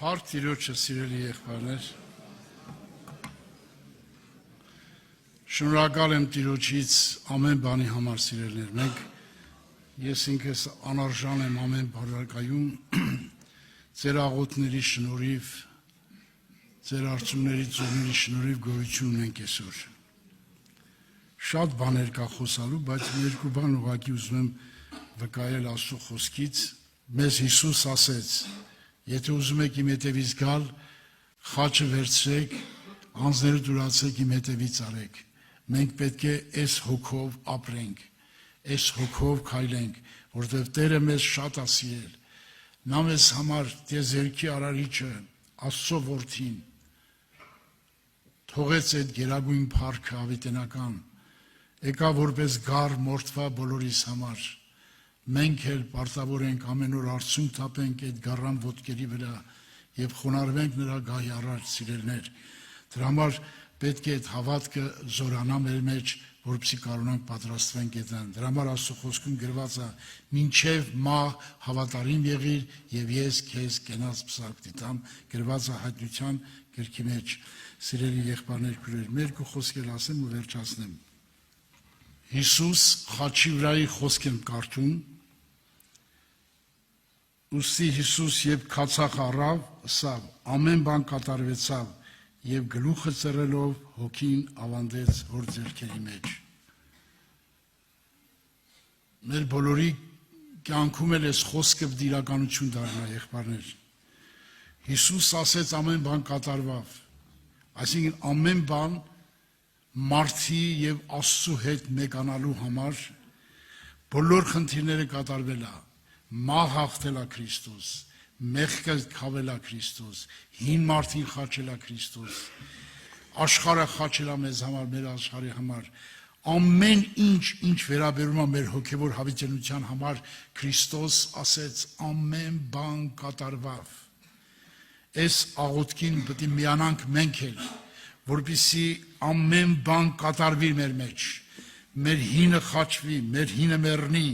Փառք Տիրոջը, սիրելի եղբայրներ, շնորհակալ եմ Տիրոջից ամեն բանի համար, սիրելիներ, մենք ես ինքս անարժան եմ ամեն բառակայում, ձեր աղոթների շնորհիվ, ձեր արցունքների ծովների շնորհիվ գոյություն ունենք այսօր։ Շատ բաներ կա խոսալու, բայց երկու բան ուղղակի ուզում եմ վկայել Աստծո խոսքից, մեզ Հիսուս ասեց. Եթե ուզում եք իմ հետևից գալ, խաչը վերցրեք, անձները դուրացեք, իմ հետևից արեք։ Մենք պետք է այս հոգով ապրենք, այս հոգով քայլենք, որովհետև Տերը մեզ շատ է սիրել։ Նա մեզ համար տիեզերքի արարիչը, Աստծո որդին, թողեց այդ գերագույն փառքը ավետենական, եկավ որպես գառ մորթվա բոլորիս համար։ Մենք էլ պարտավոր ենք ամեն օր արցունք թափենք այդ գառան ոտքերի վրա եւ խոնարհվենք նրա գահի առաջ, սիրելիներ։ Դրա համար պետք է այդ հավատքը զորանա մեր մեջ, որպեսզի կարողանանք պատրաստվենք այդան։ Դրա համար Աստծո խոսքում գրված է. «Մինչև մահ հավատարիմ եղիր, եւ ես քեզ կենաց պսակ դիտամ», գրված է Հայտնության գրքի մեջ։ Սիրելի եղբայրներ, քույրեր, մեր կու խոսքեր ասեմ ու վերջացնեմ։ Հիսուս խաչի վրայի խոսք եմ կարդում, ուստի Հիսուս երբ քացախ առավ, սավ, ամեն բան կատարվեցավ, եւ գլուխը ծռելով հոգին ավանդեց հոր ձեռքերի մեջ։ Մեր բոլորի կյանքում էլ այս խոսքը իրականություն դառնա, եղբայրներ։ Հիսուս ասեց ամեն բան կատարվավ, այսինքն ամեն բան մարդի եւ Աստծո հետ մեկանալու համար բոլոր խնդիրները կատարվել է։ Մահ հաղթել է Քրիստոս, մեղքը քավել է Քրիստոս, հին մարդին խաչել է Քրիստոս, աշխարհը խաչել է մեզ համար, մեր աշխարհի համար, ամեն ինչ վերաբերում է մեր հոգևոր հավիտենության համար, Քրիստոս ասեց ամեն բան կատարվավ։ Այս աղոթքին պետք է միանանք մենք էլ, որպեսզի ամեն բան կատարվի մեր մեջ, մեր հինը խաչվի, մեր հինը մեռնի,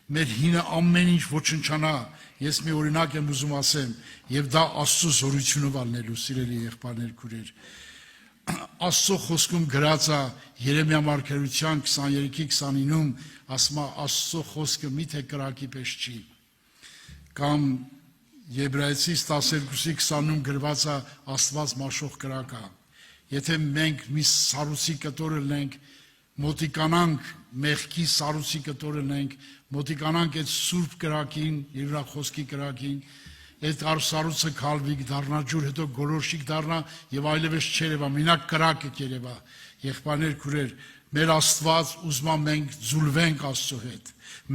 մեր հինը ամեն ինչ ոչնչանա։ Ես մի օրինակ եմ ուզում ասեմ, եւ դա Աստծո զորությունով ալնելու, սիրելի եղբայրներ, քույրեր։ Աստծո խոսքում գրած է Երեմիա մարգարեության 23:29-ում, ասում է Աստծո խոսքը միթե կրակի պես չի։ Կամ Եբրայեցիս 12:20-ում գրված է Աստված մաշող կրակ է։ Եթե մենք մի սառույցի կտորը լենք, մոտիկանանք մեղքի սառույցի կտորը լենք, մոտիկանանք այդ սուրբ կրակին, իր խոսքի կրակին, այդ սառույցը քալվի, դառնա ջուր, հետո գոլորշիկ դառնա եւ այլևս չերևա, մենակ կրակը կերևա։ Եղբայրներ, քույրեր, մեր Աստված ուզում է մենք ձուլվենք Աստծո հետ,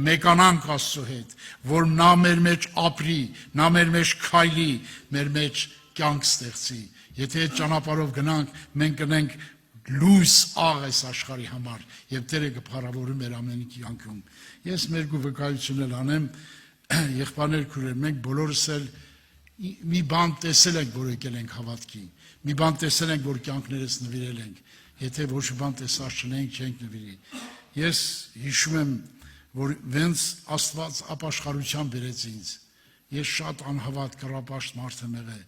մեկանանք Աստծո հետ, որ նա մեր մեջ ապրի, նա մեր մեջ քայլի, մեր մեջ կյանք ստեղծի։ Եթե այդ ճանապարհով գնանք, մենք կնենք լույս աղ այս աշխարհի համար եւ Տերը կփառավորի մեր ամենի կյանքում։ Ես մեր վկայություն էլ անեմ, եղբայրներ, քույրեր, մենք բոլորս էլ մի բան տեսել ենք, որ եկել ենք հավատքի, մի բան տեսել ենք, որ կյանքներս նվիրել ենք, եթե ոչ մի բան տեսած չենք, չենք նվիրի։ Ես հիշում եմ, որ վենց Աստված ապաշխարության բերեց ինձ։ Ես շատ անհավատ կռապաշտ մարդ եմ եղել,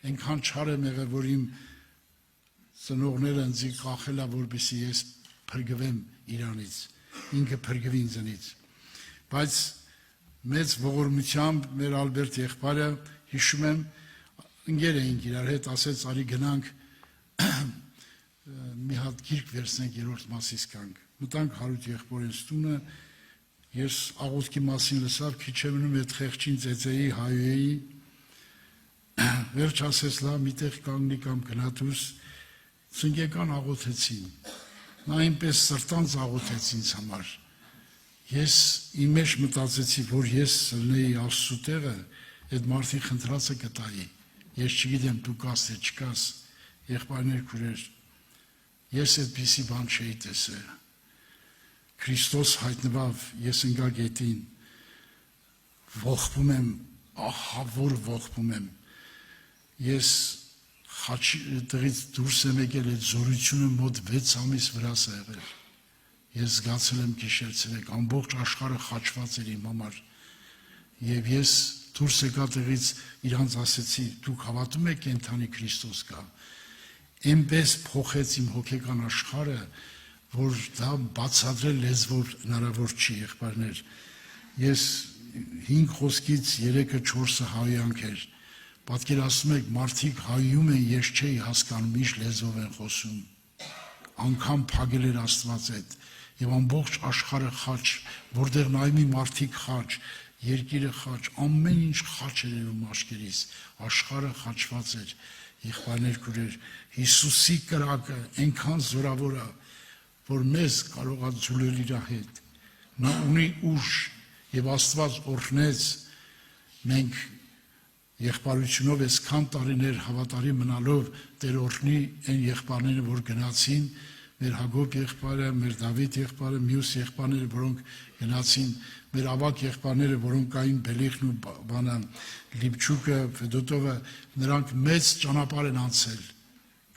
այնքան չար եմ եղել, որ իմ ծնողները ինձ կախել է, որպեսզի ես փրկվեմ իրանից, ինքը փրկվի ինձնից։ Բայց մեծ ողորմությամբ մեր Ալբերտ եղբայրը, հիշում եմ, ընկեր էինք իրար հետ, ասեց արի գնանք մի հատ գիրք վերցնենք, երրորդ մասից կանք։ Մտանք Հարութ եղբորից տունը, ես աղոթքի մասին լսավ, քիչ եմ մնում այդ խեղճին ծեծեի, հայուեի, վերջ ասեց լավ, միտեղ կանգնի կամ գնատուս, ծնկեկան աղոթեցին, նա այնպես սրտանց աղոթեց ինձ համար, ես իմ մեջ մտածեցի, որ ես լնեի Աստծո տեղը, այդ մարդի խնդրածը կտայի, ես չգիտեմ դու կաս թե չկաս, եղբայրներ, քույրեր, ես այդպիսի բան չէի տեսել, Քրիստոս հայտնվավ, ես ընկա գետին, ողբում եմ, ահավոր ողբում եմ, ես տղից դուրս եմ եկել այդ զորությունը մոտ 6 ամիս վրաս է եղել, ես զգացել եմ գիշերցրեք, ամբողջ աշխարհը խաչված էր իմ համար, եւ ես դուրս եկա տեղից իրանց ասեցի դուք հավատում եք կենդանի Քրիստոս կա այնպես փոխեց իմ հոգեկան աշխարհը որ դա բացատրել լեզվով հնարավոր չի եղբայրներ ես 5 խոսքից 3-ը 4-ը հայյանք էր պատկերացնում եք մարդիկ հայում են ես չէի հասկանում ինչ լեզվով են խոսում անգամ փագել էր Աստված այդ եւ ամբողջ աշխարհը խաչ որտեղ նայում եմ մարդիկ խաչ երկիրը խաչ ամեն ինչ խաչ էր երևում աշխերից աշխարհը խաչված էր եղբայրներ քուրեր Հիսուսի կրակը այնքան զորավոր է որ մեզ կարող է ջուլել իր հետ նա ունի ուժ եւ Աստված օրհնեց մենք եղբայրությունով այսքան տարիներ հավատարիմ մնալով Տեր օրհնի այն եղբայրները որ գնացին մեր Հակոբ եղբայրը, մեր Դավիթ եղբայրը, մյուս եղբայրները, որոնք գնացին, մեր ավակ եղբայրները, որոնք կային Բելիխն ու բանը, Լիպչուկը, Ֆեդոտովը, նրանք մեծ ճանապարհ են անցել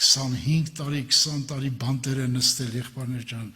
25 տարի, 20 տարի բանտեր են նստել եղբայրներ ջան